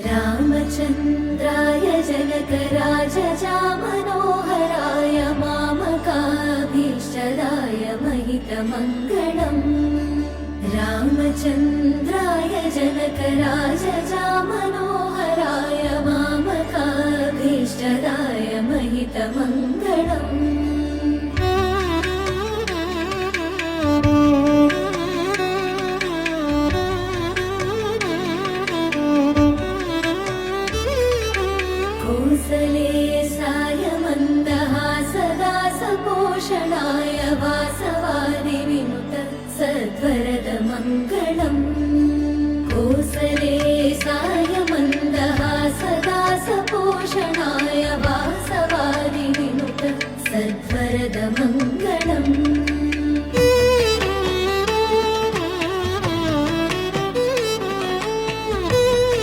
रामचन्द्राय जनकराजजामनोहराय मामकाभीष्टदाय महितमङ्गलम् रामचन्द्राय जनकराजजामनोहराय मामकाभीष्टदाय महितमङ्गलम् कौसले सायमन्दहासदासपोषणाय वासवादिविनुत सद्वरदमङ्गलम् कौसले सायमन्दहासदासपोषणाय वासवादिविनुत सद्वरदमङ्गलम्